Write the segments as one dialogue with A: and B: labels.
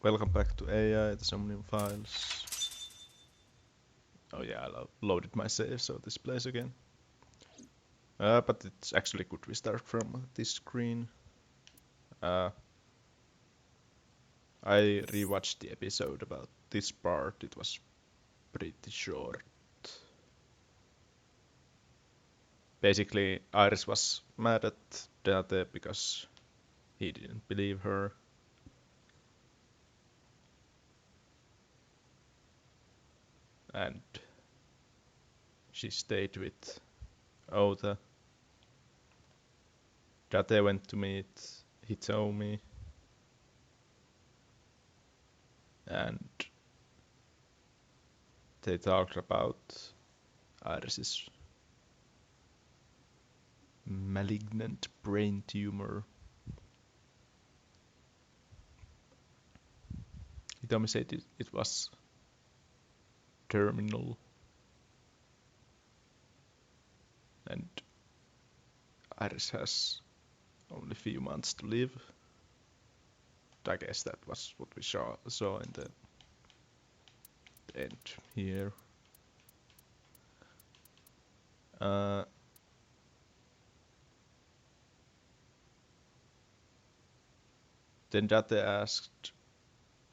A: Welcome back to AI, the Somnium files. Oh yeah, I loaded my save, so this plays again. But it's actually good we start from this screen. I rewatched the episode about this part. It was pretty short. Basically, Iris was mad at Date because he didn't believe her. And she stayed with Ota. Date went to meet Hitomi. And they talked about Iris's malignant brain tumor. Hitomi said it was terminal, and Iris has only few months to live. I guess that was what we saw in the end here. Then Date asked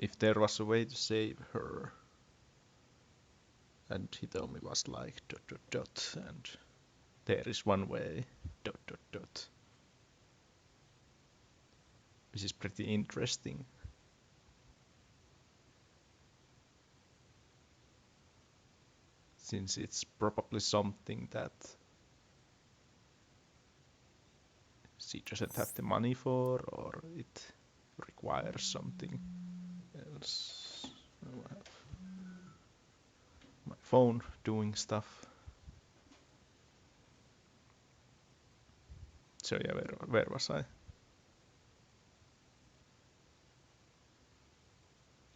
A: if there was a way to save her, and Hitomi was like ... and there is one way ... This is pretty interesting. Since it's probably something that she doesn't have the money for, or it requires something else. I have my phone doing stuff. So yeah, where was I?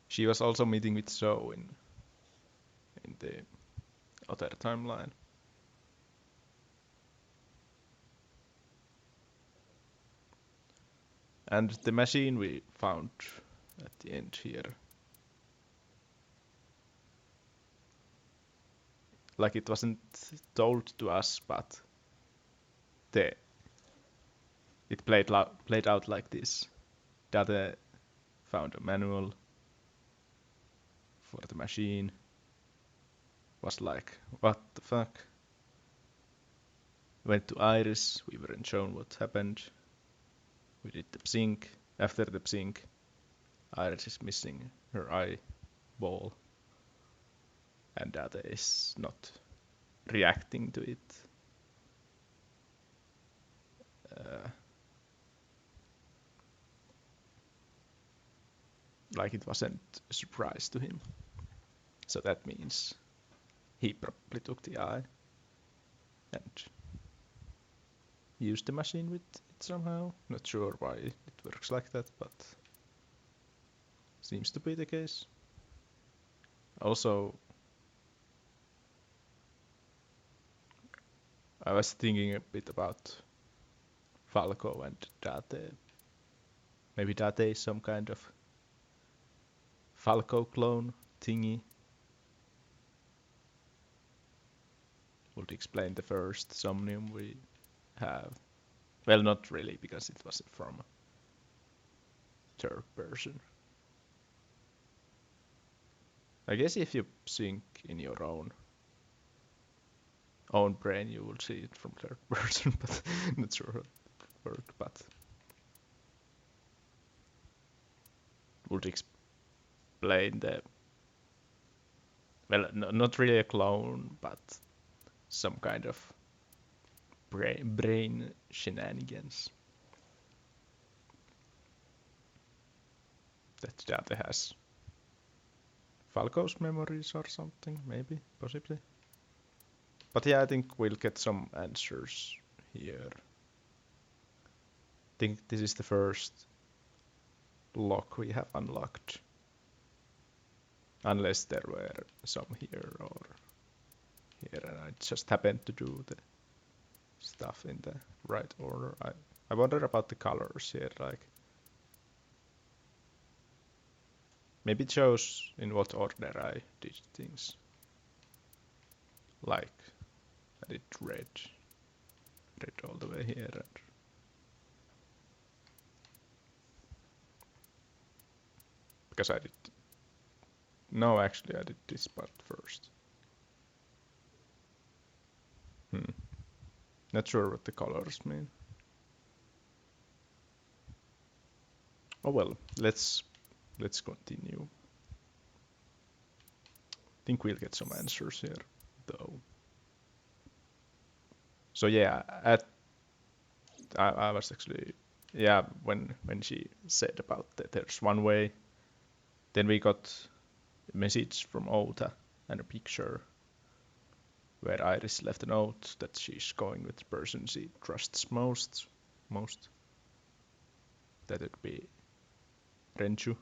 A: She was also meeting with Zoe in the other timeline. And the machine we found at the end here, like it wasn't told to us, but it played out like this. Date found a manual for the machine, was like, what the fuck? Went to Iris, we weren't shown what happened. We did the sync. After the sync, Iris is missing her eyeball, and Date is not reacting to it. Like it wasn't a surprise to him. So that means he probably took the eye and used the machine with it somehow. Not sure why it works like that, but seems to be the case. Also, I was thinking a bit about Falco and Date. Maybe Date is some kind of Falco clone thingy. Would explain the first Somnium we have. Well, not really, because it was from third person. I guess if you sync in your own brain, you will see it from third person, but not sure how it worked. But would explain the, well, not really a clone, but some kind of brain shenanigans that Date has. Falco's memories or something, maybe, possibly. But yeah, I think we'll get some answers here. I think this is the first lock we have unlocked. Unless there were some here or here, and I just happened to do the stuff in the right order. I wonder about the colors here, like Maybe it shows in what order I did things. Like, I did red all the way here. And because I did... No, actually I did this part first. Not sure what the colors mean. Oh well, let's continue. I think we'll get some answers here, though. So yeah, I was actually, yeah, when she said about that there's one way, then we got a message from Ota and a picture where Iris left a note that she's going with the person she trusts most. That would be Renju.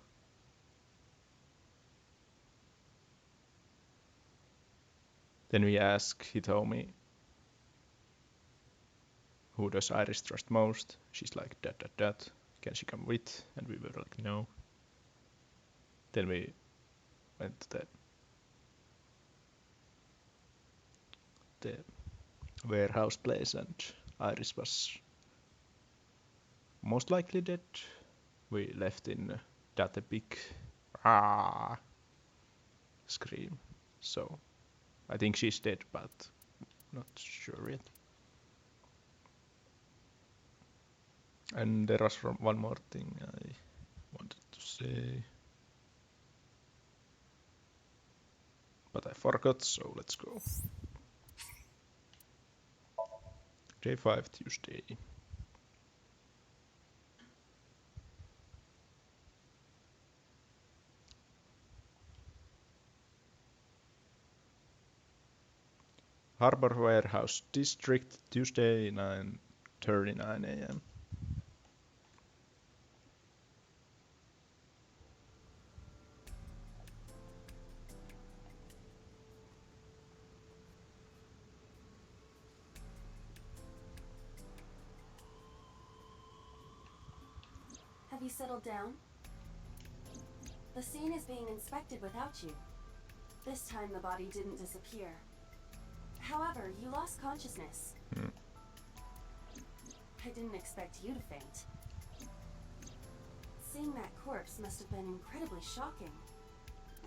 A: Then we asked Hitomi, who does Iris trust most? She's like, that. Can she come with? And we were like, no. Then we went to the warehouse place, and Iris was most likely dead. We left in that a big scream. So I think she's dead, but not sure yet. And there was one more thing I wanted to say, but I forgot, so let's go. Day 5, Tuesday. Harbor Warehouse District, Tuesday, 9:39 a.m.
B: Have you settled down? The scene is being inspected without you. This time the body didn't disappear. However, you lost consciousness. I didn't expect you to faint. Seeing that corpse must have been incredibly shocking.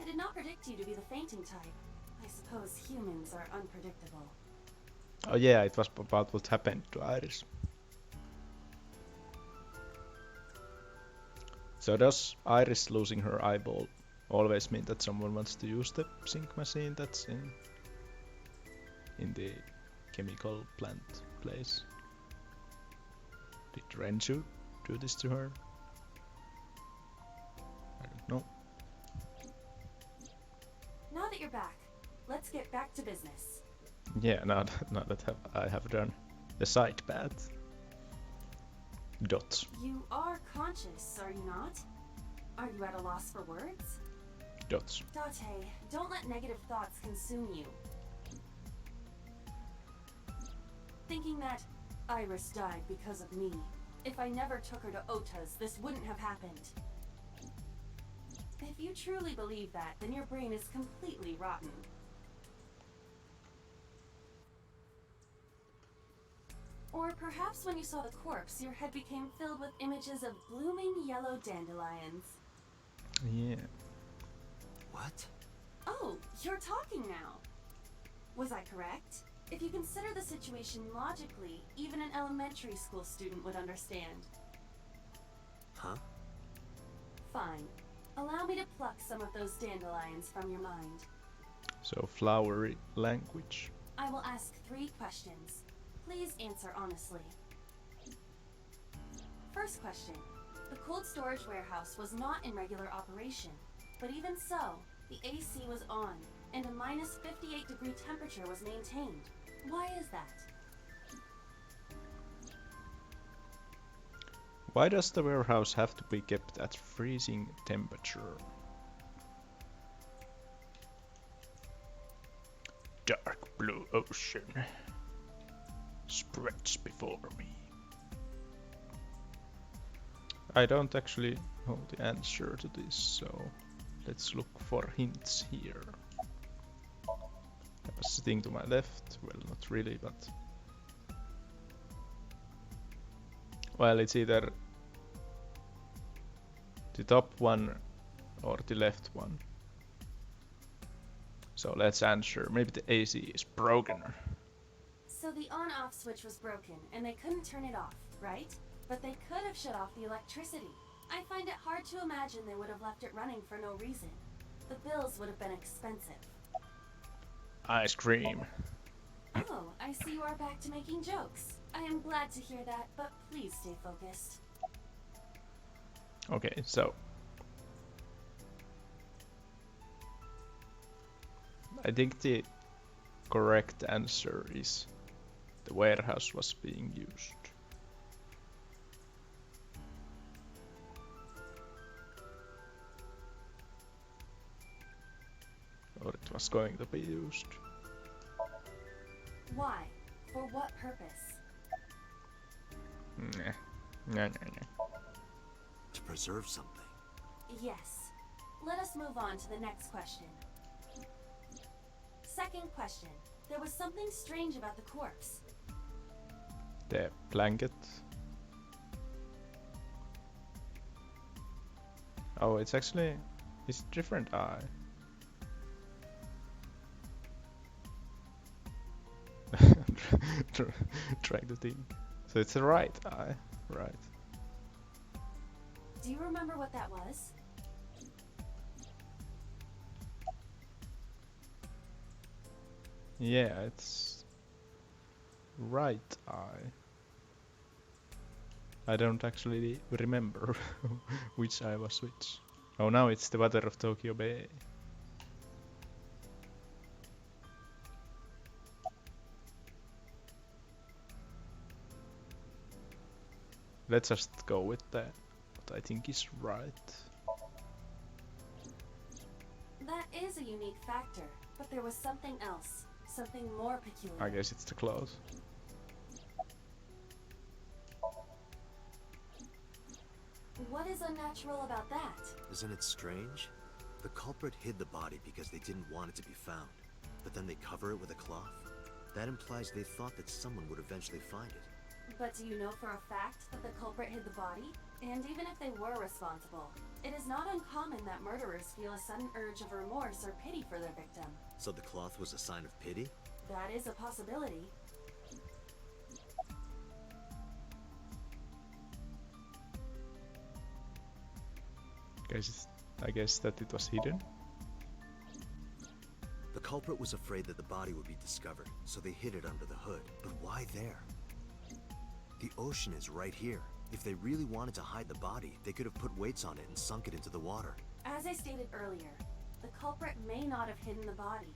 B: I did not predict you to be the fainting type. I suppose humans are unpredictable.
A: Oh yeah, it was about what happened to Iris. So does Iris losing her eyeball always mean that someone wants to use the sync machine that's in the chemical plant place? Did Renju do this to her? I don't know.
B: Now that you're back, let's get back to business.
A: Yeah, now that I have done the side path. Dot.
B: You are conscious, are you not? Are you at a loss for words?
A: Dots.
B: Date, don't let negative thoughts consume you. Thinking that Iris died because of me. If I never took her to Ota's, this wouldn't have happened. If you truly believe that, then your brain is completely rotten. Or perhaps when you saw the corpse, your head became filled with images of blooming yellow dandelions.
A: Yeah.
C: What?
B: Oh, you're talking now. Was I correct? If you consider the situation logically, even an elementary school student would understand.
C: Huh?
B: Fine. Allow me to pluck some of those dandelions from your mind.
A: So flowery language.
B: I will ask 3 questions. Please answer honestly. First question. The cold storage warehouse was not in regular operation, but even so, the AC was on, and a minus 58-degree temperature was maintained. Why is that?
A: Why does the warehouse have to be kept at freezing temperature? Dark blue ocean spreads before me. I don't actually know the answer to this, so let's look for hints here. I was sitting to my left, well, not really, but well, it's either the top one or the left one. So let's answer. Maybe the AC is broken.
B: So the on-off switch was broken, and they couldn't turn it off, right? But they could have shut off the electricity. I find it hard to imagine they would have left it running for no reason. The bills would have been expensive.
A: Ice cream.
B: Oh, I see you are back to making jokes. I am glad to hear that, but please stay focused.
A: Okay, so I think the correct answer is the warehouse was being used. Or it was going to be used.
B: Why? For what purpose?
A: Nah. Nah, nah, nah.
C: To preserve something.
B: Yes. Let us move on to the next question. Second question. There was something strange about the corpse.
A: The blanket. Oh, it's actually it's different eye. Trying to think. So it's the right eye, right?
B: Do you remember what that was?
A: Yeah, it's right eye. I don't actually remember which eye was which. Oh, now it's the water of Tokyo Bay. Let's just go with that. What I think is right.
B: That is a unique factor, but there was something else. Something more peculiar.
A: I guess it's the clothes.
B: What is unnatural about that?
C: Isn't it strange? The culprit hid the body because they didn't want it to be found. But then they cover it with a cloth? That implies they thought that someone would eventually find it.
B: But do you know for a fact that the culprit hid the body? And even if they were responsible, it is not uncommon that murderers feel a sudden urge of remorse or pity for their victim.
C: So the cloth was a sign of pity?
B: That is a possibility.
A: I guess that it was hidden.
C: The culprit was afraid that the body would be discovered, so they hid it under the hood. But why there? The ocean is right here. If they really wanted to hide the body, they could have put weights on it and sunk it into the water.
B: As I stated earlier, the culprit may not have hidden the body.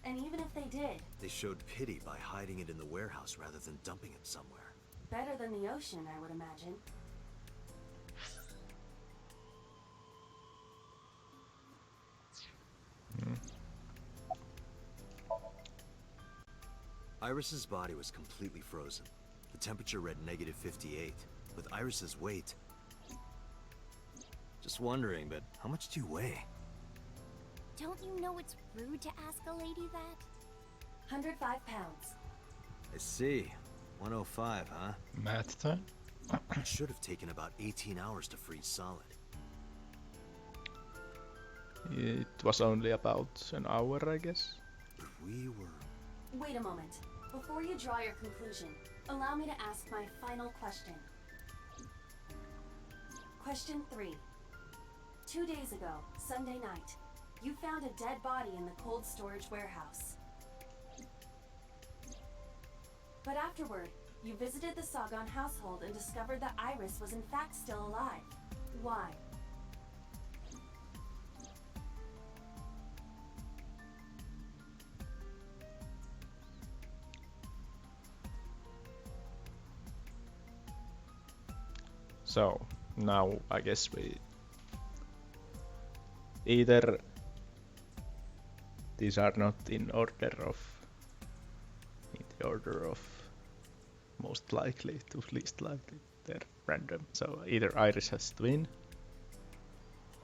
B: And even if they did,
C: They showed pity by hiding it in the warehouse rather than dumping it somewhere.
B: better than the ocean, I would imagine.
C: Iris's body was completely frozen. The temperature read -58. With Iris's weight... Just wondering, but how much do you weigh?
D: Don't you know it's rude to ask a lady that?
B: 105 pounds.
C: I see. 105, huh?
A: Math time?
C: It should have taken about 18 hours to freeze solid.
A: It was only about an hour, I guess.
C: But we were...
B: Wait a moment. Before you draw your conclusion, allow me to ask my final question. Question 3. 2 days ago, Sunday night, you found a dead body in the cold storage warehouse. But afterward, you visited the Sagan household and discovered that Iris was in fact still alive. Why?
A: So now I guess we either these are not in the order of most likely to least likely. They're random. So either Iris has to win,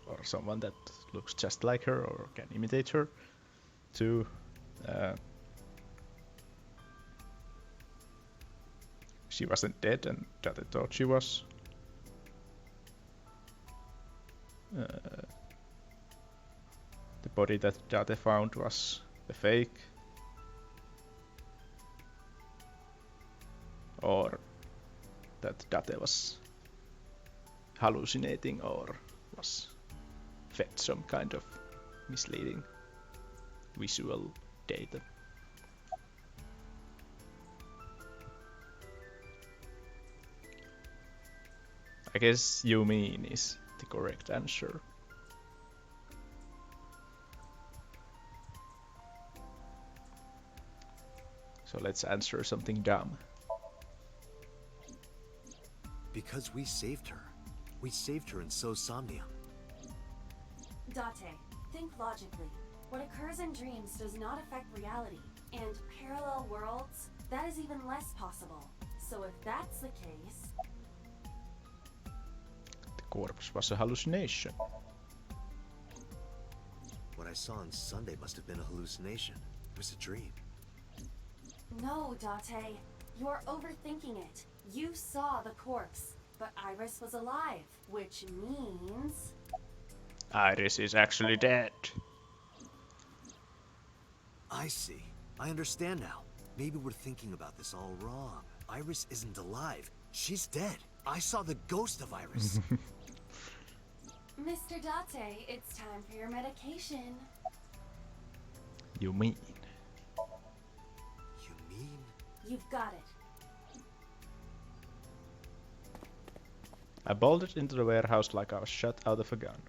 A: or someone that looks just like her or can imitate her. 2, she wasn't dead and Date thought she was. The body that Date found was a fake. Or that Date was hallucinating or was fed some kind of misleading visual data. I guess you mean is the correct answer. So let's answer something dumb.
C: Because we saved her. We saved her in Somnium.
B: Date, think logically. What occurs in dreams does not affect reality, and parallel worlds, that is even less possible. So if that's the case...
A: The corpse was a hallucination.
C: What I saw on Sunday must have been a hallucination. It was a dream.
B: No, Date. You're overthinking it. You saw the corpse, but Iris was alive, which means...
A: Iris is actually dead.
C: I see. I understand now. Maybe we're thinking about this all wrong. Iris isn't alive. She's dead. I saw the ghost of Iris.
B: Mr. Date, it's time for your medication.
A: You mean?
C: You mean?
B: You've got it.
A: I bolted into the warehouse like I was shot out of a gun.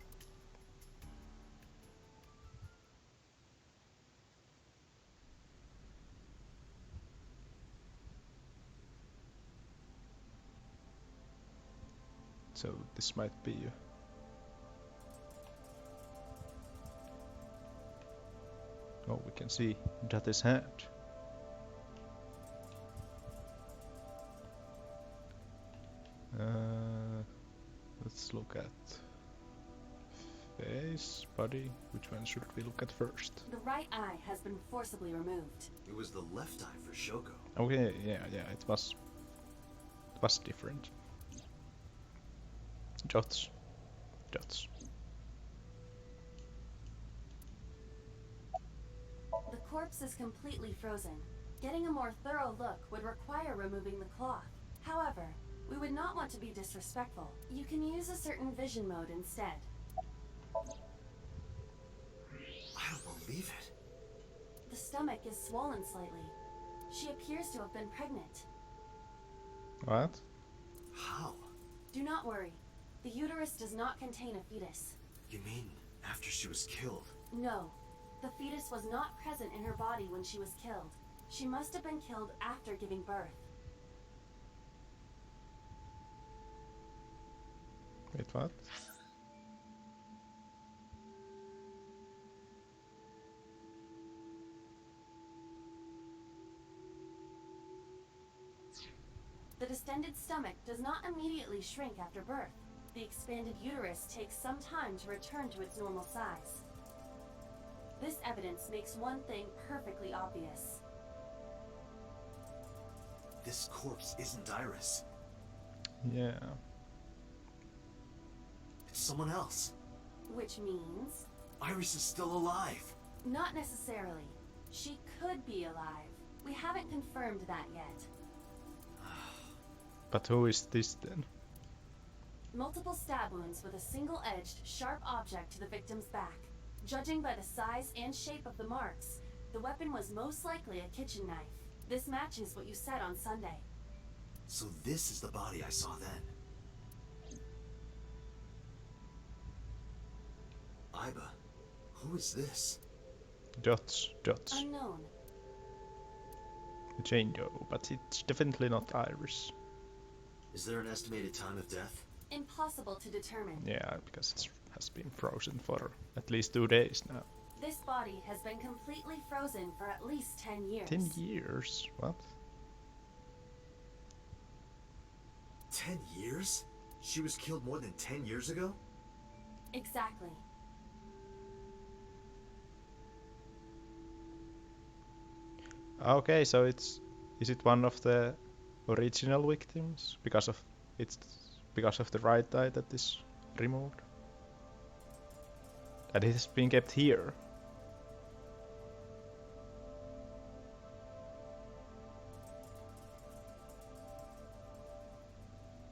A: So this might be oh, we can see Date's hand. Let's look at face, body. Which one should we look at first?
B: The right eye has been forcibly removed.
C: It was the left eye for Shoko.
A: Okay, yeah, it was different. Dots.
B: The corpse is completely frozen. Getting a more thorough look would require removing the cloth. However, we would not want to be disrespectful. You can use a certain vision mode instead.
C: I don't believe it.
B: The stomach is swollen slightly. She appears to have been pregnant.
A: What?
C: How?
B: Do not worry. The uterus does not contain a fetus.
C: You mean after she was killed?
B: No. The fetus was not present in her body when she was killed. She must have been killed after giving birth.
A: Wait, what?
B: The distended stomach does not immediately shrink after birth. The expanded uterus takes some time to return to its normal size. This evidence makes one thing perfectly obvious.
C: This corpse isn't Iris.
A: Yeah.
C: It's someone else.
B: Which means...
C: Iris is still alive.
B: Not necessarily. She could be alive. We haven't confirmed that yet.
A: But who is this then?
B: Multiple stab wounds with a single-edged, sharp object to the victim's back. Judging by the size and shape of the marks, the weapon was most likely a kitchen knife. This matches what you said on Sunday.
C: So this is the body I saw then. Iba, who is this?
A: Dots.
B: Unknown.
A: Jane Doe, but it's definitely not Iris.
C: Is there an estimated time of death?
B: Impossible to determine.
A: Yeah, because it has been frozen for at least 2 days now.
B: This body has been completely frozen for at least 10 years.
A: 10 years? What?
C: 10 years? She was killed more than 10 years ago?
B: Exactly.
A: Okay, so is it one of the original victims it's because of the right eye that is removed? And it has been kept here.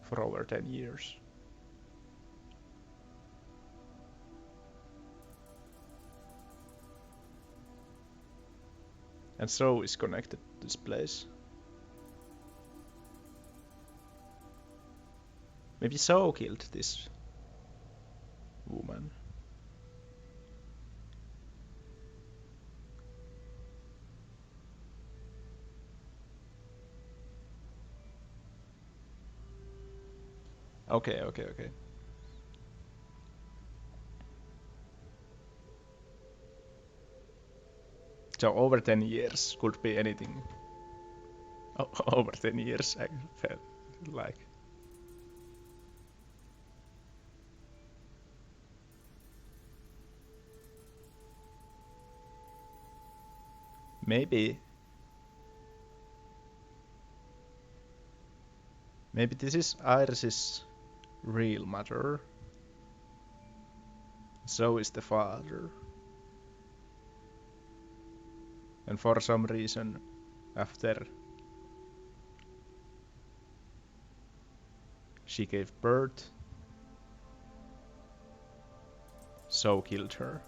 A: For over 10 years. And so is connected to this place. Maybe So killed this woman. Okay. So over 10 years could be anything. Over 10 years I felt like. Maybe this is Iris's real mother. So is the father. And for some reason, after she gave birth, So killed her.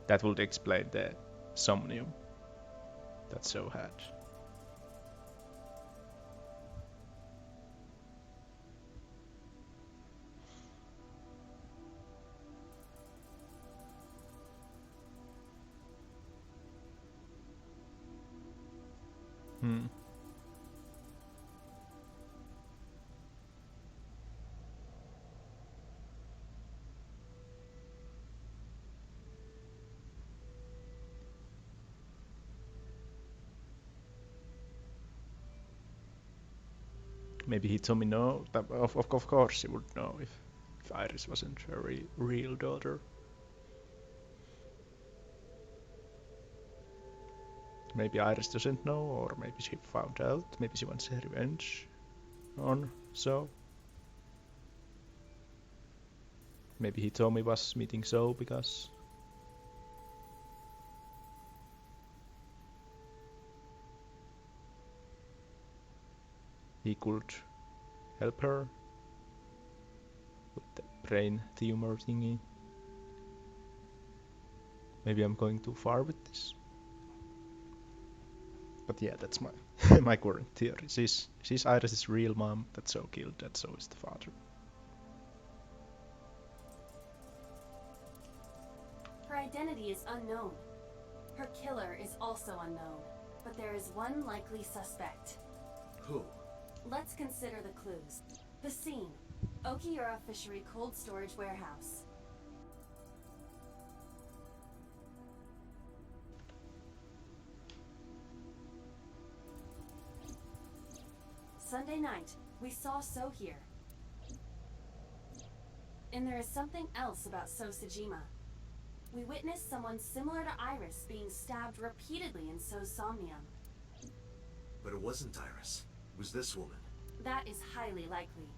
A: That would explain the Somnium that So had. Maybe he told me no. Of course he would know if Iris wasn't her real daughter. Maybe Iris doesn't know, or maybe she found out. Maybe she wants revenge on So. Maybe he told me was meeting So because he could help her with the brain tumor thingy. Maybe I'm going too far with this. But yeah, that's my my current theory. She's Iris' real mom that So killed, that So is the father.
B: Her identity is unknown. Her killer is also unknown. But there is one likely suspect.
C: Who?
B: Let's consider the clues. The scene. Okiura Fishery Cold Storage Warehouse. Sunday night, we saw So here. And there is something else about So Sejima. We witnessed someone similar to Iris being stabbed repeatedly in So's Somnium.
C: But it wasn't Iris. It was this woman.
B: That is highly likely.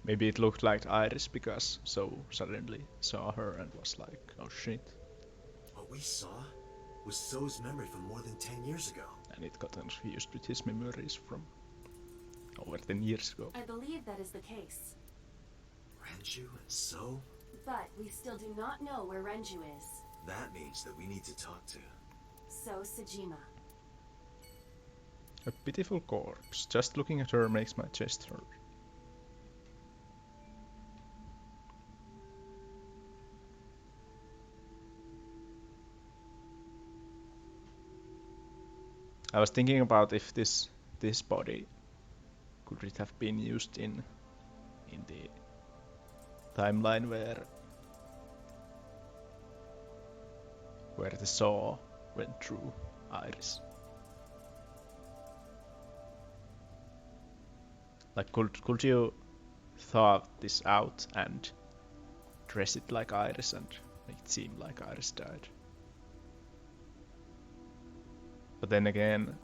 A: Maybe it looked like Iris because So suddenly saw her and was like, oh shit.
C: What we saw was So's memory from more than 10 years ago.
A: And it got confused with his memories from over 10 years ago.
B: I believe that is the case.
C: Renju and So?
B: But we still do not know where Renju is.
C: That means that we need to talk to...
B: So Sejima.
A: A pitiful corpse. Just looking at her makes my chest hurt. I was thinking about if this body could it have been used in the timeline where the saw went through Iris. Like could you thought this out and dress it like Iris and make it seem like Iris died. But then again,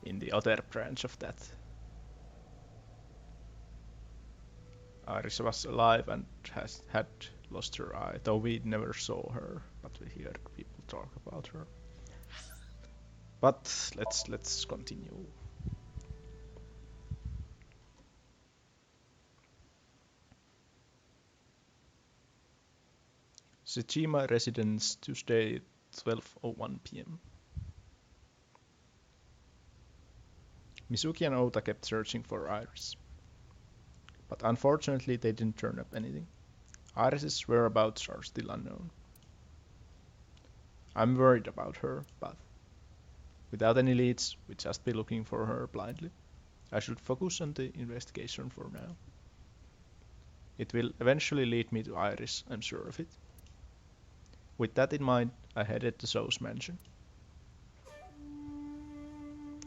A: in the other branch of that, Iris was alive and had lost her eye, though we never saw her, but we heard people talk about her. But let's continue. Tsushima residence, Tuesday, 12:01 p.m. Mizuki and Ota kept searching for Iris, but unfortunately they didn't turn up anything. Iris's whereabouts are still unknown. I'm worried about her, but without any leads, we'd just be looking for her blindly. I should focus on the investigation for now. It will eventually lead me to Iris, I'm sure of it. With that in mind, I headed to Zo's mansion.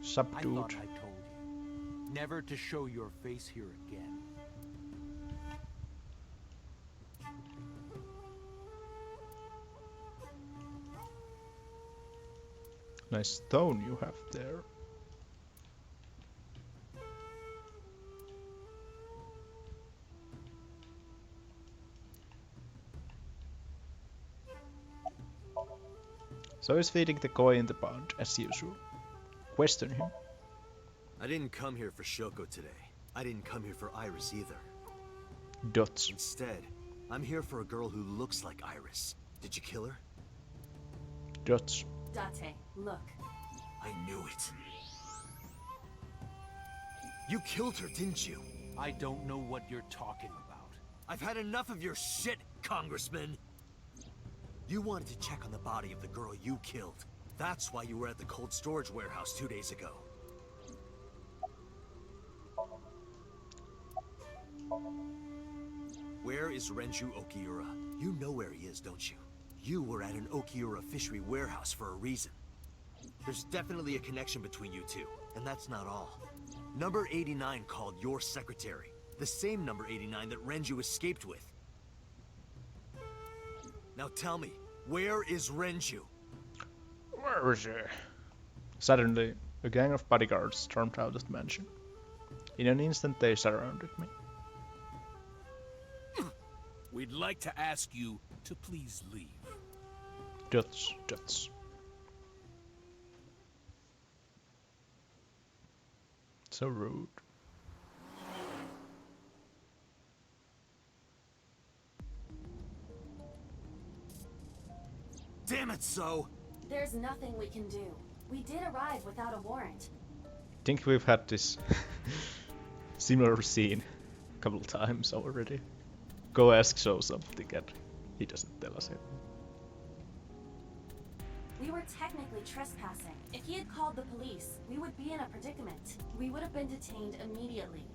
A: Subdued.
E: I thought I told you never to show your face here again.
A: Nice stone you have there. So he's feeding the koi in the pond, as usual. Question him.
C: I didn't come here for Shoko today. I didn't come here for Iris either.
A: Dots.
C: Instead, I'm here for a girl who looks like Iris. Did you kill her?
A: Dots.
B: Date, look.
C: I knew it. You killed her, didn't you?
E: I don't know what you're talking about.
C: I've had enough of your shit, Congressman. You wanted to check on the body of the girl you killed. That's why you were at the cold storage warehouse 2 days ago. Where is Renju Okiura? You know where he is, don't you? You were at an Okiura fishery warehouse for a reason. There's definitely a connection between you two, and that's not all. Number 89 called your secretary. The same number 89 that Renju escaped with. Now tell me, where is Renju?
A: Where is he? Suddenly, a gang of bodyguards stormed out of the mansion. In an instant, they surrounded me.
E: We'd like to ask you to please leave.
A: Dots, dots. So rude.
C: Damn it, So!
B: There's nothing we can do. We did arrive without a warrant.
A: I think we've had this similar scene a couple times already. Go ask So something and he doesn't tell us anything.
B: We were technically trespassing. If he had called the police, we would be in a predicament. We would have been detained immediately.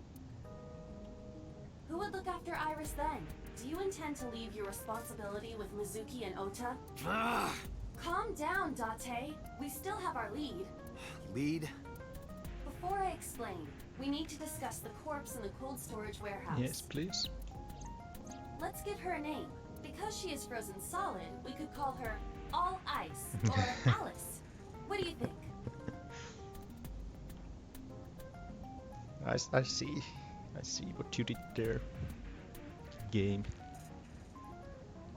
B: Who would look after Iris then? Do you intend to leave your responsibility with Mizuki and Ota?
C: Ah!
B: Calm down, Date. We still have our lead.
C: Lead?
B: Before I explain, we need to discuss the corpse in the cold storage warehouse.
A: Yes, please.
B: Let's give her a name. Because she is frozen solid, we could call her All Ice or Alice. What do you think?
A: I see what you did there. Game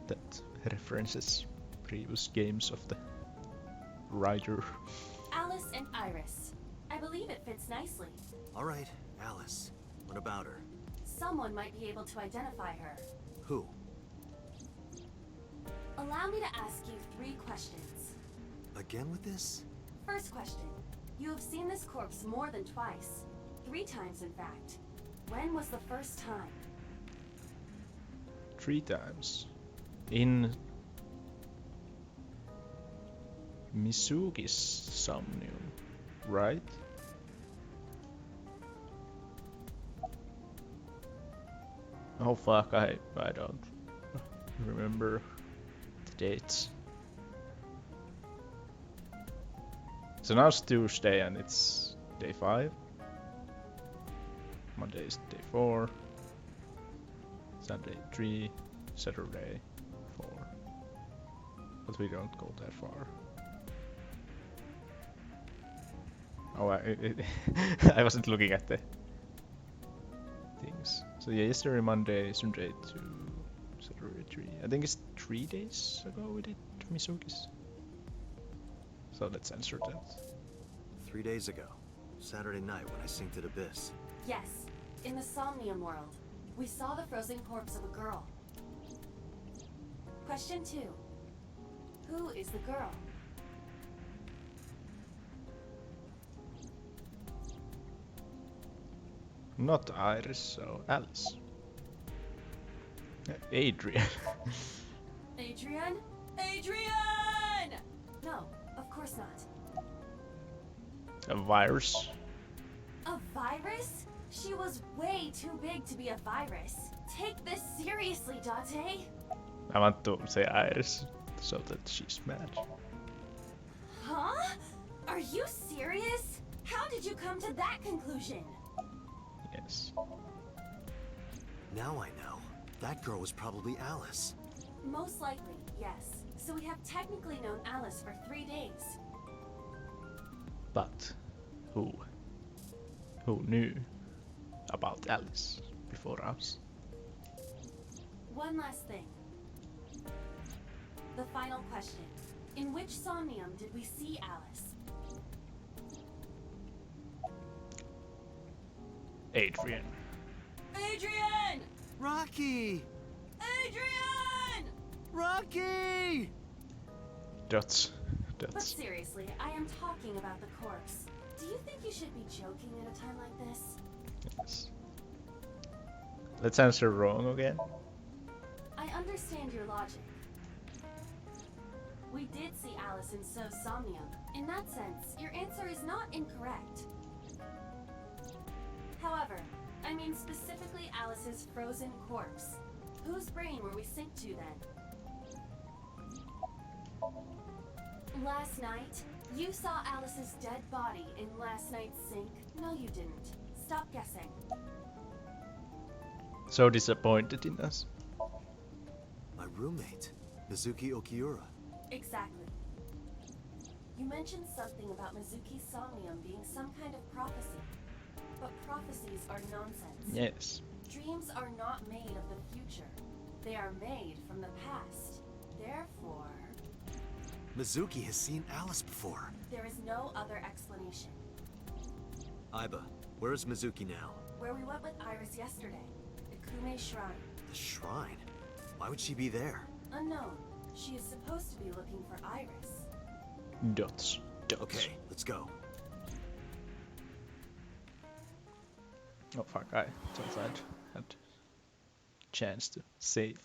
A: that references previous games of the writer.
B: Alice and Iris. I believe it fits nicely.
C: Alright, Alice. What about her?
B: Someone might be able to identify her.
C: Who?
B: Allow me to ask you 3 questions.
C: Again with this?
B: First question. You have seen this corpse more than twice. 3 times, in fact. When was the first time?
A: 3 times. In Mizuki's Somnium, right? Oh fuck, I don't remember the dates. So now it's Tuesday and it's day 5. Am Monday is day 4. Sunday 3. Saturday 4. But we don't go that far. Oh, I wasn't looking at the things. So yeah, yesterday Monday, Sunday 2, Saturday 3. I think it's 3 days ago we did Mizuki's. So let's answer that.
C: 3 days ago. Saturday night when I synced at Abyss.
B: Yes, in the Somnium world, we saw the frozen corpse of a girl. Question 2. Who is the girl?
A: Not Iris, so Alice. Adrian.
B: Adrian? Adrian! No, of course not.
A: A virus.
B: A virus? She was way too big to be a virus. Take this seriously, Date.
A: I want to say Iris, so that she's mad.
B: Huh? Are you serious? How did you come to that conclusion?
A: Yes.
C: Now I know. That girl was probably Alice.
B: Most likely, yes. So we have technically known Alice for 3 days.
A: But who? Who knew about Alice before us?
B: One last thing. The final question. In which Somnium did we see Alice?
A: Adrian.
B: Adrian!
C: Rocky!
B: Adrian!
C: Rocky!
A: Dots.
B: But
A: Dots.
B: seriously, I am talking about the corpse. Do you think you should be joking at a time like this?
A: Yes. Let's answer wrong again.
B: I understand your logic. We did see Alice in So Somnium. In that sense, your answer is not incorrect. However, I mean specifically Alice's frozen corpse. Whose brain were we synced to then? Last night, you saw Alice's dead body in last night's sync. No, you didn't. Stop guessing.
A: So disappointed in us.
C: My roommate, Mizuki Okiura.
B: Exactly. You mentioned something about Mizuki's Somnium being some kind of prophecy. But prophecies are nonsense.
A: Yes.
B: Dreams are not made of the future. They are made from the past. Therefore,
C: Mizuki has seen Alice before.
B: there is no other explanation.
C: Aiba, where is Mizuki now?
B: Where we went with Iris yesterday, the Kume Shrine.
C: The shrine? Why would she be there?
B: Unknown. She is supposed to be looking for Iris.
A: Dots. Dots.
C: Okay, let's go.
A: Oh fuck, I thought I'd had chance to save.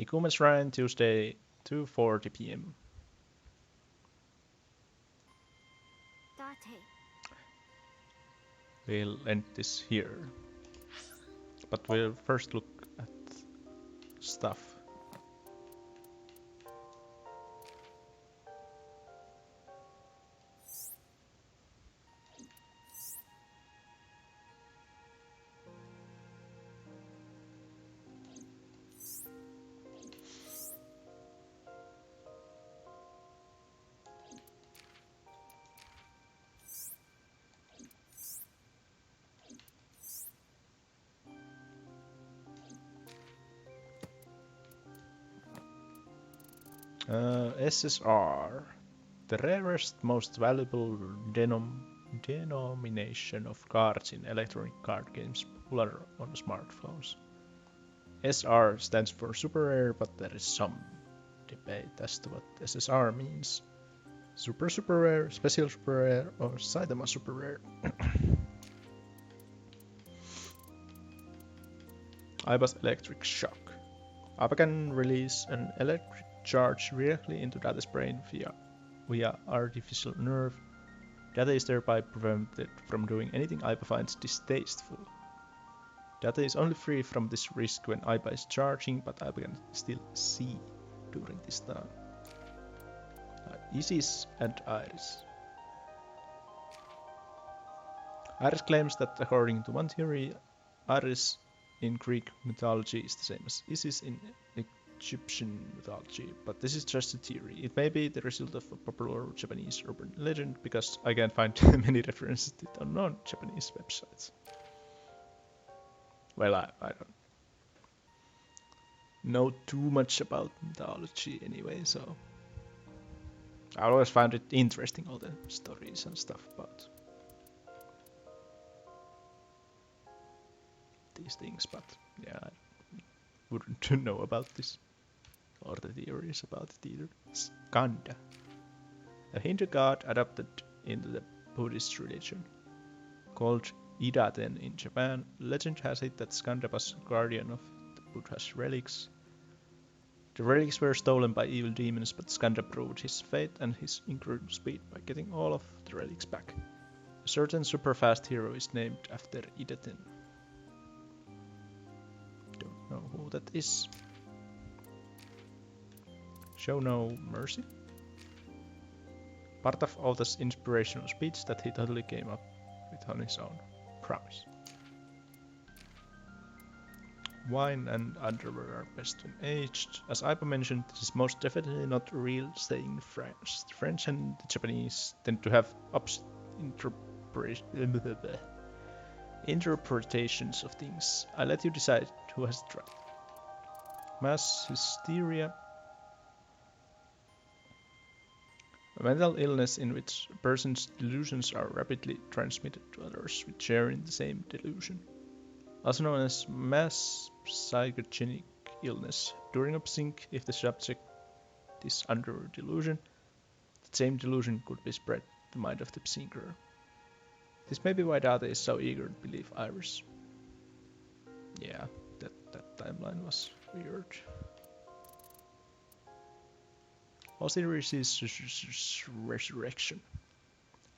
A: Ikume Shrine, Tuesday, 2:40 p.m.
D: Date.
A: We'll end this here. But we'll first look at stuff. SSR, the rarest, most valuable denomination of cards in electronic card games popular on smartphones. SR stands for super rare, but there is some debate as to what SSR means. Super super rare, special super rare, or Saitama super rare. Aiba's electric shock. Aiba can release an electric charge directly into Date's brain via artificial nerve. Date is thereby prevented from doing anything Aiba finds distasteful. Date is only free from this risk when Aiba is charging, but Aiba can still see during this time. Isis and Iris. Ares claims that according to one theory, Ares in Greek mythology is the same as Isis in Egyptian mythology, but this is just a theory. It may be the result of a popular Japanese urban legend, because I can't find many references to it on non-Japanese websites. Well, I don't know too much about mythology anyway, so I always found it interesting, all the stories and stuff about these things, but yeah, I wouldn't know about this or the theories about it either. Skanda, a Hindu god adopted into the Buddhist religion. Called Idaten in Japan, legend has it that Skanda was guardian of the Buddha's relics. The relics were stolen by evil demons, but Skanda proved his faith and his incredible speed by getting all of the relics back. A certain super-fast hero is named after Idaten. Don't know who that is. Show no mercy. Part of Oda's inspirational speech that he totally came up with on his own. Promise. Wine and underwear are best when aged. As Aiba mentioned, this is most definitely not a real saying in France. The French and the Japanese tend to have opposite interpretations of things. I let you decide who has it right. Mass hysteria. A mental illness in which a person's delusions are rapidly transmitted to others with sharing the same delusion. Also known as mass psychogenic illness. During a sync, if the subject is under delusion, the same delusion could be spread to the mind of the syncer. This may be why Data is so eager to believe Iris. Yeah, that timeline was weird. Osiris' resurrection.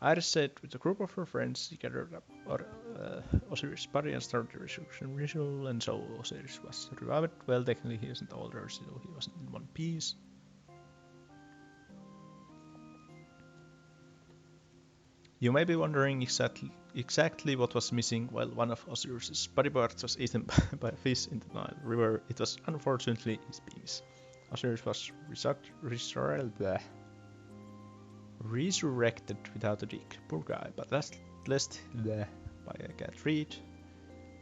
A: Iris said with a group of her friends, she gathered up Osiris' body and started the resurrection ritual, and so Osiris was revived. Well, technically he wasn't older, so he wasn't in one piece. You may be wondering exactly what was missing while one of Osiris' body parts was eaten by a fish in the Nile River. It was unfortunately his penis. Osiris was resurrected without a dick. Poor guy, but at least I can't read.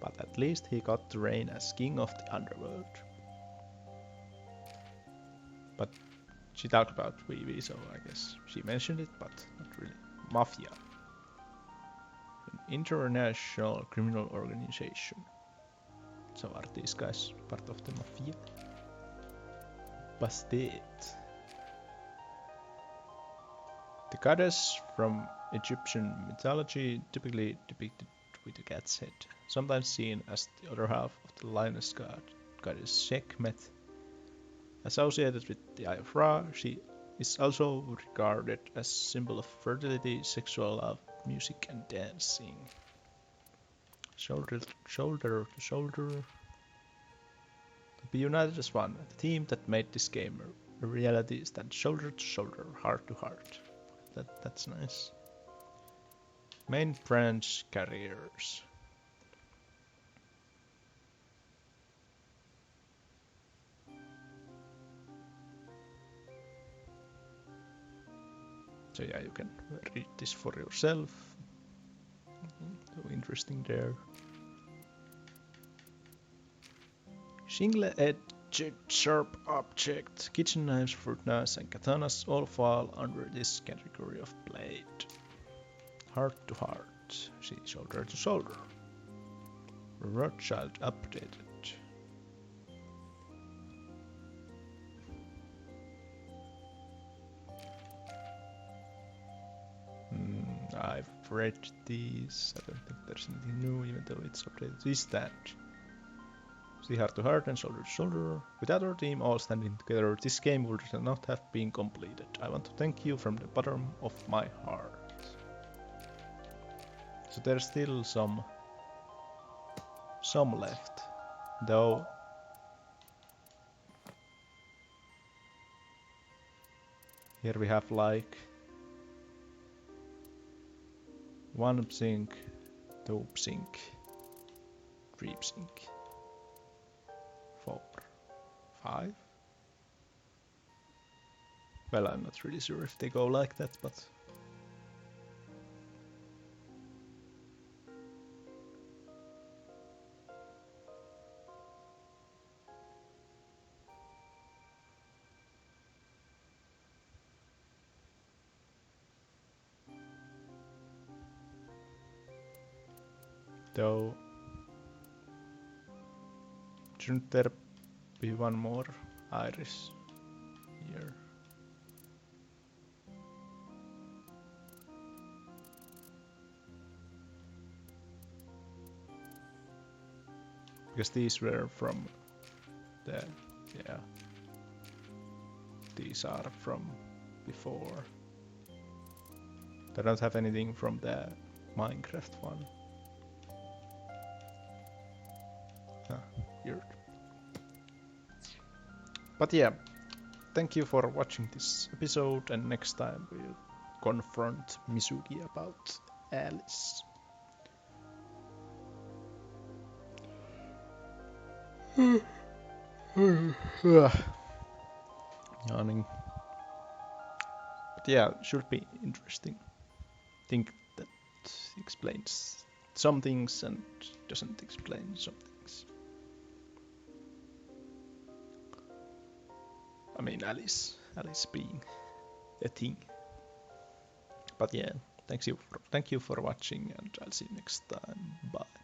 A: But at least he got to reign as king of the underworld. But she talked about Vivi, so I guess she mentioned it, but not really. Mafia. An international criminal organization. So are these guys part of the Mafia? Busted. The goddess from Egyptian mythology, typically depicted with a cat's head, sometimes seen as the other half of the lioness goddess Sekhmet. Associated with the Eye of Ra, she is also regarded as a symbol of fertility, sexual love, music, and dancing. Shoulder to shoulder. To be united as one, the team that made this game a reality stands shoulder to shoulder, heart to heart. That's nice. Main branch carriers. So yeah, you can read this for yourself. So interesting there. Single-edged sharp object, kitchen knives, fruit knives, and katanas all fall under this category of blade. Heart to heart, see shoulder to shoulder. Rothschild updated. I've read these. I don't think there's anything new, even though it's updated. Is that? See heart to heart and shoulder to shoulder. Without our team all standing together, this game would not have been completed. I want to thank you from the bottom of my heart. So there's still some left, though. Here we have like one sync, Dope Sync, Dream Sync, 4, 5. Well, I'm not really sure if they go like that, but though, shouldn't there be one more iris here? Because these were from the, yeah, these are from before. They don't have anything from the Minecraft one. Weird. But yeah, thank you for watching this episode, and next time we'll confront Mizuki about Alice. Yawning. But yeah, should be interesting. Think that explains some things and doesn't explain some things. I mean, Alice being a thing. But yeah, thank you for watching, and I'll see you next time. Bye.